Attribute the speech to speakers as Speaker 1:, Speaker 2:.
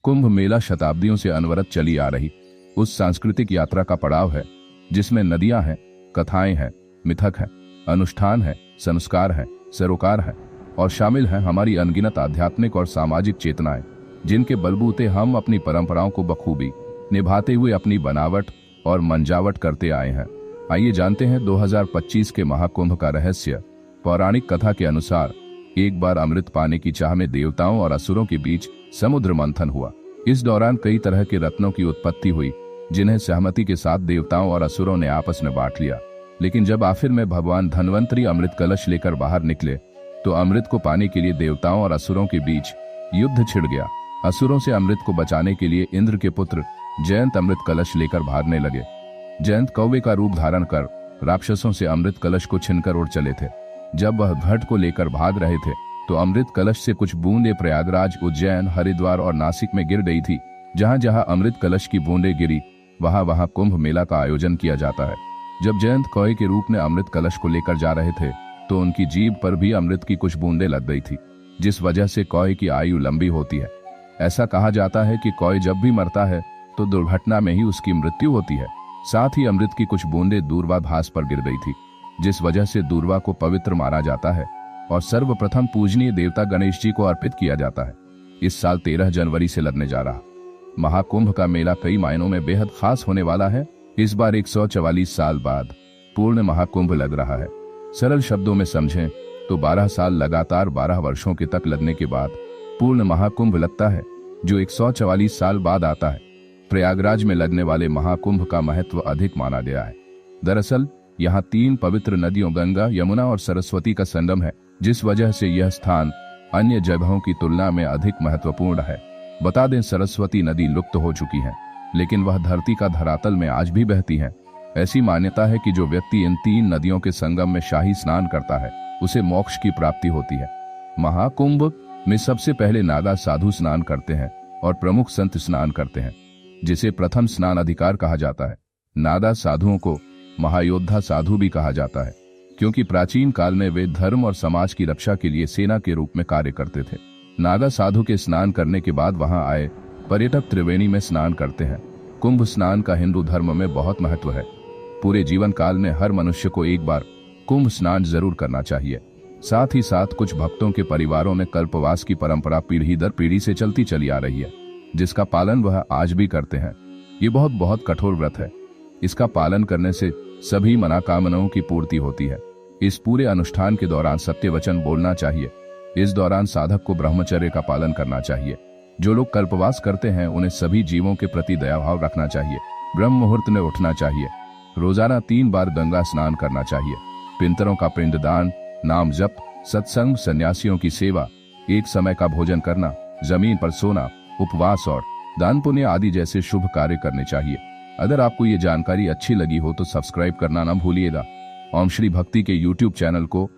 Speaker 1: कुंभ मेला शताब्दियों से अनवरत चली आ रही उस सांस्कृतिक यात्रा का पड़ाव है जिसमें नदियां हैं, कथाएं हैं, मिथक हैं, अनुष्ठान है, संस्कार है, सरोकार है और शामिल हैं हमारी अनगिनत आध्यात्मिक और सामाजिक चेतनाएं, जिनके बलबूते हम अपनी परंपराओं को बखूबी निभाते हुए अपनी बनावट और मंजावट करते आए हैं। आइए जानते हैं 2025 के महाकुंभ का रहस्य। पौराणिक कथा के अनुसार एक बार अमृत पाने की चाह में देवताओं और असुरों के बीच समुद्र मंथन हुआ। इस दौरान कई तरह के रत्नों की उत्पत्ति हुई, जिन्हें सहमति के साथ देवताओं और असुरों ने आपस में बांट लिया। लेकिन जब आखिर में भगवान धन्वंतरी अमृत कलश लेकर बाहर निकले तो अमृत को पाने के लिए देवताओं और असुरों के बीच युद्ध छिड़ गया। असुरों से अमृत को बचाने के लिए इंद्र के पुत्र जयंत अमृत कलश लेकर भागने लगे। जयंत कौवे का रूप धारण कर राक्षसों से अमृत कलश को छीनकर उड़ चले थे। जब वह घट को लेकर भाग रहे थे तो अमृत कलश से कुछ बूंदें प्रयागराज, उज्जैन, हरिद्वार और नासिक में गिर गई थी। जहां जहां अमृत कलश की बूंदें गिरी वहां वहां कुंभ मेला का आयोजन किया जाता है। जब जयंत कौवे के रूप में अमृत कलश को लेकर जा रहे थे तो उनकी जीभ पर भी अमृत की कुछ बूंदें लग गई थी, जिस वजह से कौवे की आयु लंबी होती है। ऐसा कहा जाता है कि कौवा जब भी मरता है तो दुर्घटना में ही उसकी मृत्यु होती है। साथ ही अमृत की कुछ बूंदें दूर्वा घास पर गिर गई थी, जिस वजह से दूर्वा को पवित्र माना जाता है और सर्वप्रथम पूजनीय देवता गणेश जी को अर्पित किया जाता है। इस साल 13 जनवरी से लगने जा रहा महाकुंभ का मेला कई मायनों में बेहद खास होने वाला है। इस बार 144 साल बाद पूर्ण महाकुंभ लग रहा है। सरल शब्दों में समझें तो 12 साल लगातार 12 वर्षों के तक लगने के बाद पूर्ण महाकुंभ लगता है, जो 144 साल बाद आता है। प्रयागराज में लगने वाले महाकुंभ का महत्व अधिक माना गया है। दरअसल यहाँ 3 पवित्र नदियों गंगा, यमुना और सरस्वती का संगम है, जिस वजह से यह स्थान अन्य जगहों की तुलना में अधिक महत्वपूर्ण है। बता दें, सरस्वती नदी लुप्त हो चुकी है, लेकिन वह धरती का धरातल में आज भी बहती है। ऐसी मान्यता है कि जो व्यक्ति इन 3 नदियों के संगम में शाही स्नान करता है उसे मोक्ष की प्राप्ति होती है। महाकुंभ में सबसे पहले नागा साधु स्नान करते हैं और प्रमुख संत स्नान करते हैं, जिसे प्रथम स्नान अधिकार कहा जाता है। नागा साधुओं को महायोद्धा साधु भी कहा जाता है, क्योंकि प्राचीन काल में वे धर्म और समाज की रक्षा के लिए सेना के रूप में कार्य करते थे। नागा साधु के स्नान करने के बाद वहां आए पर्यटक त्रिवेणी में स्नान करते हैं। कुंभ स्नान का हिंदू धर्म में बहुत महत्व है। पूरे जीवन काल में हर मनुष्य को एक बार कुंभ स्नान जरूर करना चाहिए। साथ ही साथ कुछ भक्तों के परिवारों में कल्पवास की परंपरा पीढ़ी दर पीढ़ी से चलती चली आ रही है, जिसका पालन वह आज भी करते हैं। ये बहुत कठोर व्रत है। इसका पालन करने से सभी मनोकामनाओं की पूर्ति होती है। इस पूरे अनुष्ठान के दौरान सत्य वचन बोलना चाहिए। इस दौरान साधक को ब्रह्मचर्य का पालन करना चाहिए। जो लोग कल्पवास करते हैं उन्हें सभी जीवों के प्रति दयाभाव रखना चाहिए। ब्रह्म मुहूर्त में उठना चाहिए। रोजाना 3 बार गंगा स्नान करना चाहिए। पितरों का पिंडदान, नाम जप, सत्संग, सन्यासियों की सेवा, एक समय का भोजन करना, जमीन पर सोना, उपवास और दान पुण्य आदि जैसे शुभ कार्य करने चाहिए। अगर आपको ये जानकारी अच्छी लगी हो तो सब्सक्राइब करना ना भूलिएगा। ओम श्री भक्ति के YouTube चैनल को